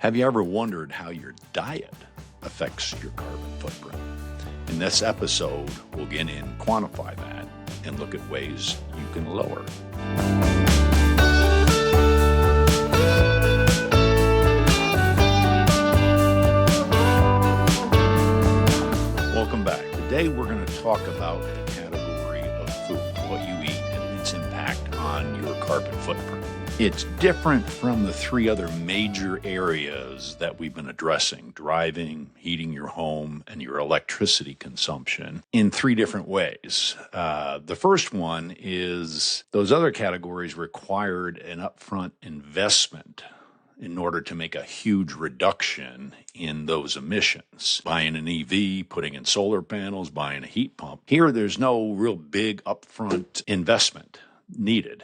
Have you ever wondered how your diet affects your carbon footprint? In this episode, we'll get in, quantify that, and look at ways you can lower. Welcome back. Today we're going to talk about the category of food, what you eat, and its impact on your carbon footprint. It's different from the three other major areas that we've been addressing: driving, heating your home, and your electricity consumption, in three different ways. The first one is those other categories required an upfront investment in order to make a huge reduction in those emissions. Buying an EV, putting in solar panels, buying a heat pump. Here, there's no real big upfront investment needed.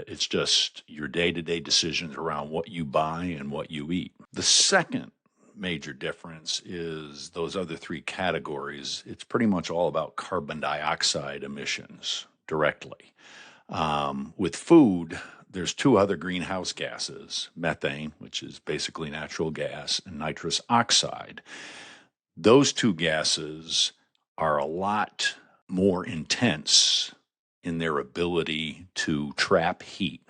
It's just your day-to-day decisions around what you buy and what you eat. The second major difference is those other three categories. It's pretty much all about carbon dioxide emissions directly. With food, there's two other greenhouse gases: methane, which is basically natural gas, and nitrous oxide. Those two gases are a lot more intense in their ability to trap heat.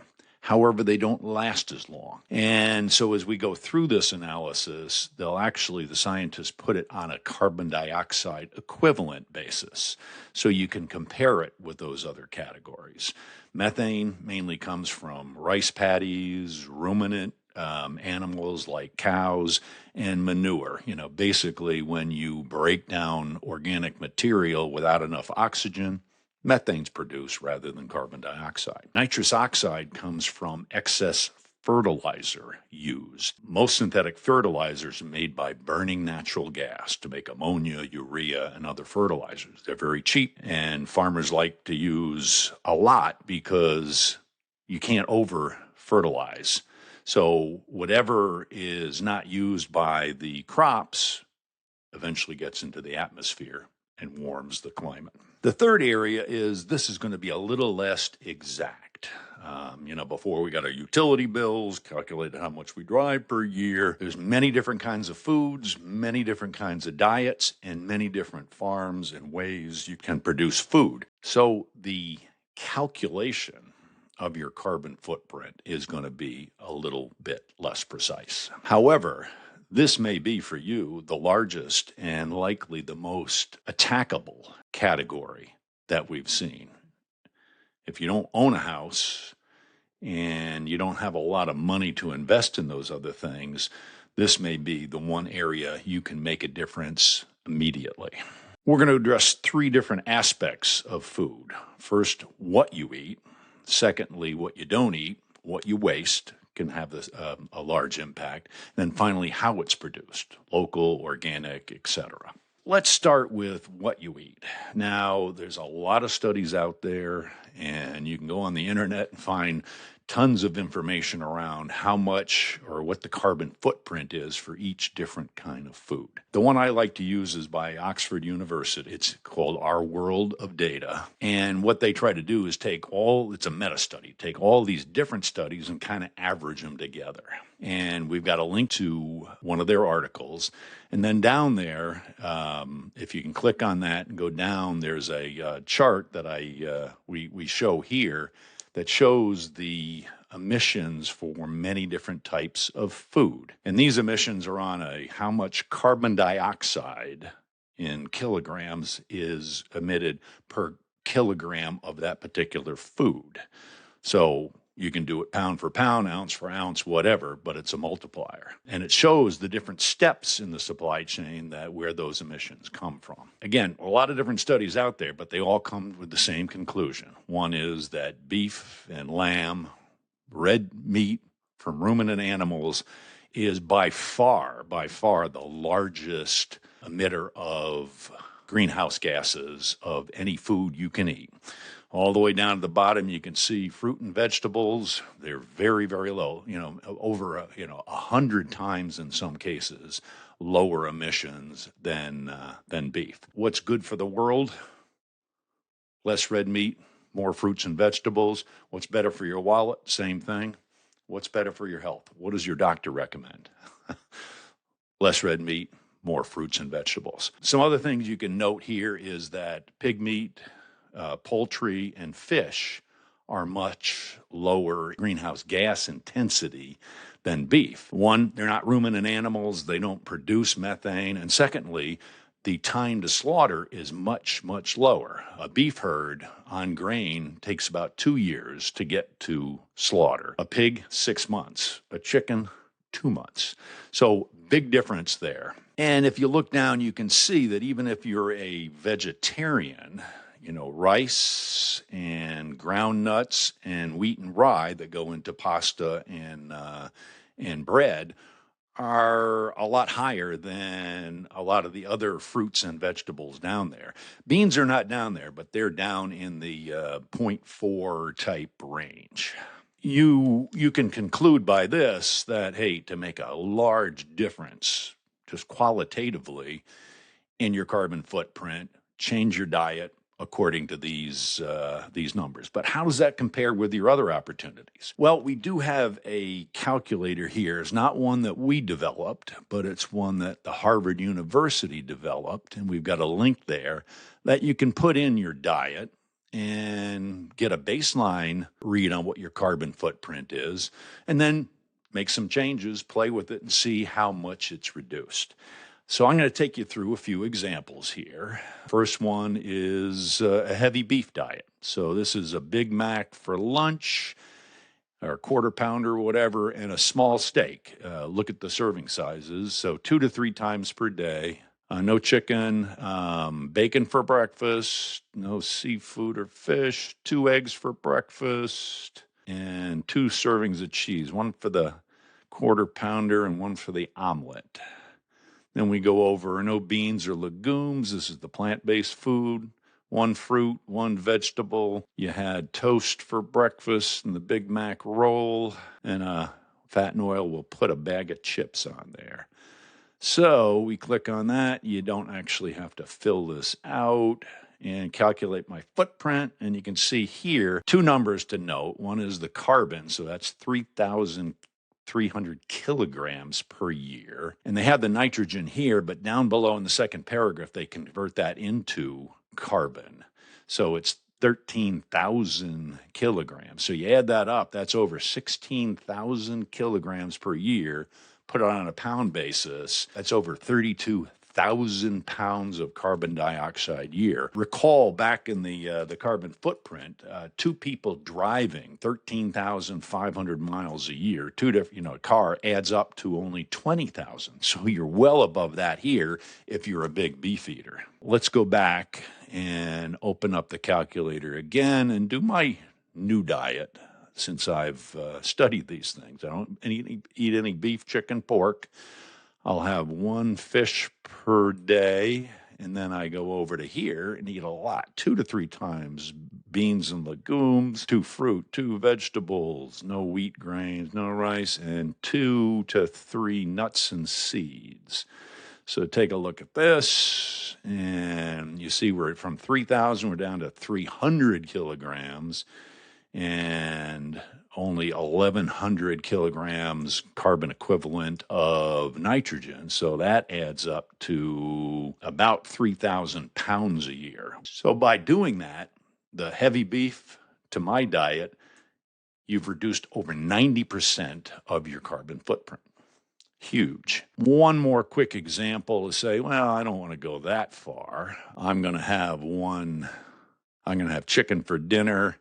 However, they don't last as long. And so as we go through this analysis, the scientists put it on a carbon dioxide equivalent basis, so you can compare it with those other categories. Methane mainly comes from rice paddies, ruminant animals like cows, and manure. Basically when you break down organic material without enough oxygen, methane's produced rather than carbon dioxide. Nitrous oxide comes from excess fertilizer used. Most synthetic fertilizers are made by burning natural gas to make ammonia, urea, and other fertilizers. They're very cheap, and farmers like to use a lot because you can't over-fertilize. So whatever is not used by the crops eventually gets into the atmosphere and warms the climate. The third area is this is going to be a little less exact. Before we got our utility bills, calculated how much we drive per year. There's many different kinds of foods, many different kinds of diets, and many different farms and ways you can produce food. So the calculation of your carbon footprint is going to be a little bit less precise. However, this may be for you the largest and likely the most attackable category that we've seen. If you don't own a house and you don't have a lot of money to invest in those other things, this may be the one area you can make a difference immediately. We're going to address three different aspects of food. First, what you eat. Secondly, what you don't eat, what you waste can have a large impact. And then finally, how it's produced: local, organic, etc. Let's start with what you eat. Now, there's a lot of studies out there, and you can go on the internet and find tons of information around how much or what the carbon footprint is for each different kind of food. The one I like to use is by Oxford University. It's called Our World of Data. And what they try to do is it's a meta-study, take all these different studies and kind of average them together. And we've got a link to one of their articles. And then down there, if you can click on that and go down, there's a chart that we show here that shows the emissions for many different types of food. And these emissions are on how much carbon dioxide in kilograms is emitted per kilogram of that particular food. So you can do it pound for pound, ounce for ounce, whatever, but it's a multiplier. And it shows the different steps in the supply chain where those emissions come from. Again, a lot of different studies out there, but they all come with the same conclusion. One is that beef and lamb, red meat from ruminant animals, is by far the largest emitter of greenhouse gases of any food you can eat. All the way down to the bottom, you can see fruit and vegetables. They're very, very low, over 100 times in some cases lower emissions than beef. What's good for the world? Less red meat, more fruits and vegetables. What's better for your wallet? Same thing. What's better for your health? What does your doctor recommend? less red meat, more fruits and vegetables. Some other things you can note here is that pig meat, poultry, and fish are much lower greenhouse gas intensity than beef. One, they're not ruminant animals, they don't produce methane. And secondly, the time to slaughter is much, much lower. A beef herd on grain takes about 2 years to get to slaughter. A pig, 6 months. A chicken, 2 months. So big difference there. And if you look down, you can see that even if you're a vegetarian, rice and ground nuts and wheat and rye that go into pasta and bread are a lot higher than a lot of the other fruits and vegetables down there. Beans are not down there, but they're down in the 0.4 type range. You can conclude by this that, hey, to make a large difference, just qualitatively, in your carbon footprint, change your diet according to these numbers. But how does that compare with your other opportunities? Well, we do have a calculator here. It's not one that we developed, but it's one that the Harvard University developed, and we've got a link there that you can put in your diet and get a baseline read on what your carbon footprint is, and then make some changes, play with it, and see how much it's reduced. So I'm going to take you through a few examples here. First one is a heavy beef diet. So this is a Big Mac for lunch, or a quarter pounder, or whatever, and a small steak. Look at the serving sizes. So 2 to 3 times per day. No chicken, bacon for breakfast, no seafood or fish, 2 eggs for breakfast, and 2 servings of cheese, one for the quarter pounder and one for the omelet. Then we go over no beans or legumes. This is the plant-based food. 1 fruit, 1 vegetable. You had toast for breakfast and the Big Mac roll. And fat and oil will put a bag of chips on there. So we click on that. You don't actually have to fill this out and calculate my footprint. And you can see here 2 numbers to note. One is the carbon, so that's 3,300 kilograms per year. And they have the nitrogen here, but down below in the second paragraph, they convert that into carbon. So it's 13,000 kilograms. So you add that up, that's over 16,000 kilograms per year. Put it on a pound basis, that's over 32,000 pounds of carbon dioxide a year. Recall back in the carbon footprint, 2 people driving 13,500 miles a year, a car adds up to only 20,000. So you're well above that here if you're a big beef eater. Let's go back and open up the calculator again and do my new diet. Since I've studied these things, I don't eat any beef, chicken, pork. I'll have 1 fish per day, and then I go over to here and eat a lot, 2 to 3 times beans and legumes, 2 fruit, 2 vegetables, no wheat grains, no rice, and 2 to 3 nuts and seeds. So take a look at this, and you see we're from 3,000, we're down to 300 kilograms, and only 1,100 kilograms carbon equivalent of nitrogen. So that adds up to about 3,000 pounds a year. So by doing that, the heavy beef to my diet, you've reduced over 90% of your carbon footprint. Huge. One more quick example to say, well, I don't want to go that far. I'm going to have chicken for dinner,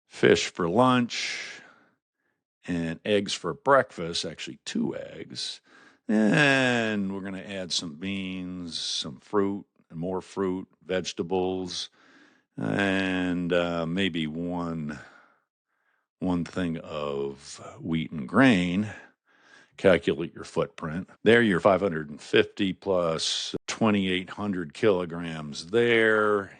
fish for lunch, and eggs for breakfast, actually 2 eggs. And we're going to add some beans, some fruit, and more fruit, vegetables, and maybe one thing of wheat and grain. Calculate your footprint. There, you're 550 plus 2,800 kilograms there.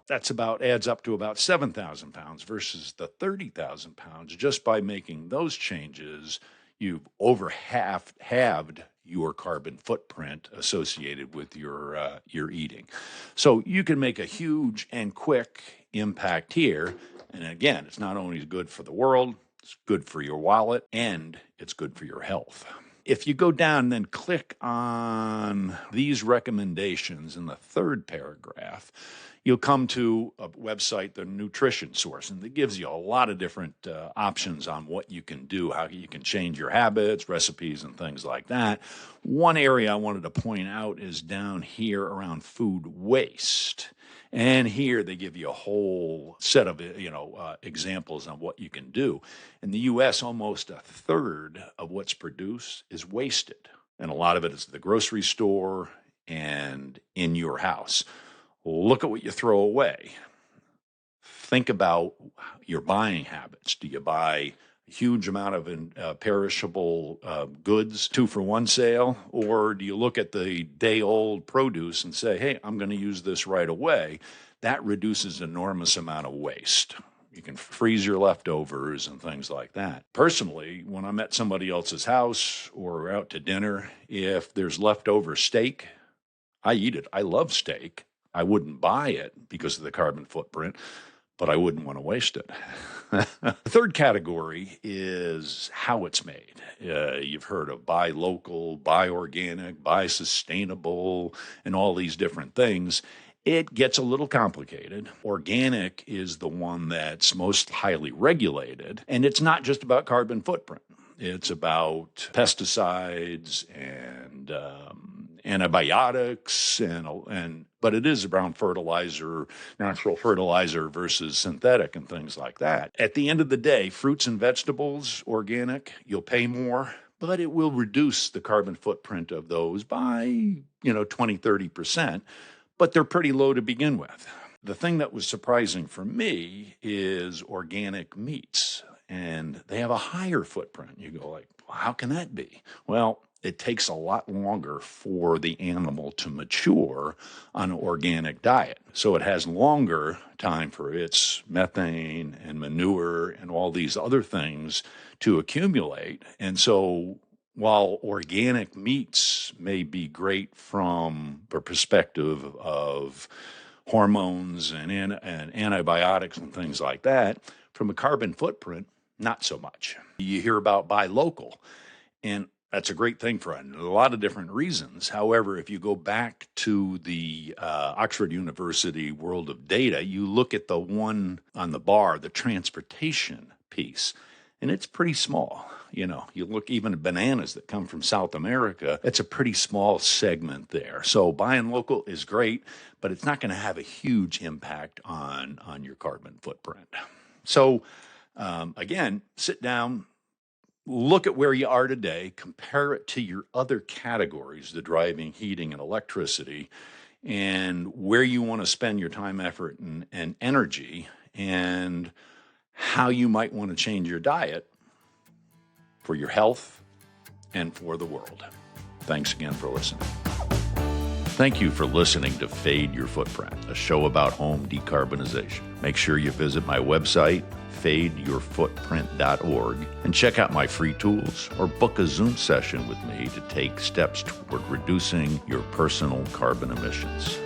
That's adds up to about 7,000 pounds versus the 30,000 pounds. Just by making those changes, you've halved your carbon footprint associated with your eating. So you can make a huge and quick impact here. And again, it's not only good for the world, it's good for your wallet, and it's good for your health. If you go down and then click on these recommendations in the third paragraph, you'll come to a website, the Nutrition Source, and it gives you a lot of different options on what you can do, how you can change your habits, recipes, and things like that. One area I wanted to point out is down here around food waste. And here they give you a whole set of examples on what you can do. In the U.S., almost a third of what's produced is wasted. And a lot of it is at the grocery store and in your house. Look at what you throw away. Think about your buying habits. Do you buy a huge amount of perishable goods, 2-for-1 sale? Or do you look at the day-old produce and say, hey, I'm going to use this right away? That reduces an enormous amount of waste. You can freeze your leftovers and things like that. Personally, when I'm at somebody else's house or out to dinner, if there's leftover steak, I eat it. I love steak. I wouldn't buy it because of the carbon footprint, but I wouldn't want to waste it. The third category is how it's made. You've heard of buy local, buy organic, buy sustainable, and all these different things. It gets a little complicated. Organic is the one that's most highly regulated, and it's not just about carbon footprint. It's about pesticides and antibiotics, but it is around fertilizer, natural fertilizer versus synthetic and things like that. At the end of the day, fruits and vegetables, organic, you'll pay more, but it will reduce the carbon footprint of those by 20-30%, but they're pretty low to begin with. The thing that was surprising for me is organic meats, and they have a higher footprint. You go like, well, how can that be? Well, it takes a lot longer for the animal to mature on an organic diet. So it has longer time for its methane and manure and all these other things to accumulate. And so while organic meats may be great from the perspective of hormones and antibiotics and things like that, from a carbon footprint, not so much. You hear about buy local, and that's a great thing for a lot of different reasons. However, if you go back to the Oxford University World of Data, you look at the one on the bar, the transportation piece, and it's pretty small. You look even at bananas that come from South America, it's a pretty small segment there. So buying local is great, but it's not going to have a huge impact on your carbon footprint. So again, sit down, look at where you are today, compare it to your other categories, the driving, heating, and electricity, and where you want to spend your time, effort, and energy, and how you might want to change your diet for your health and for the world. Thanks again for listening. Thank you for listening to Fade Your Footprint, a show about home decarbonization. Make sure you visit my website, fadeyourfootprint.org, and check out my free tools or book a Zoom session with me to take steps toward reducing your personal carbon emissions.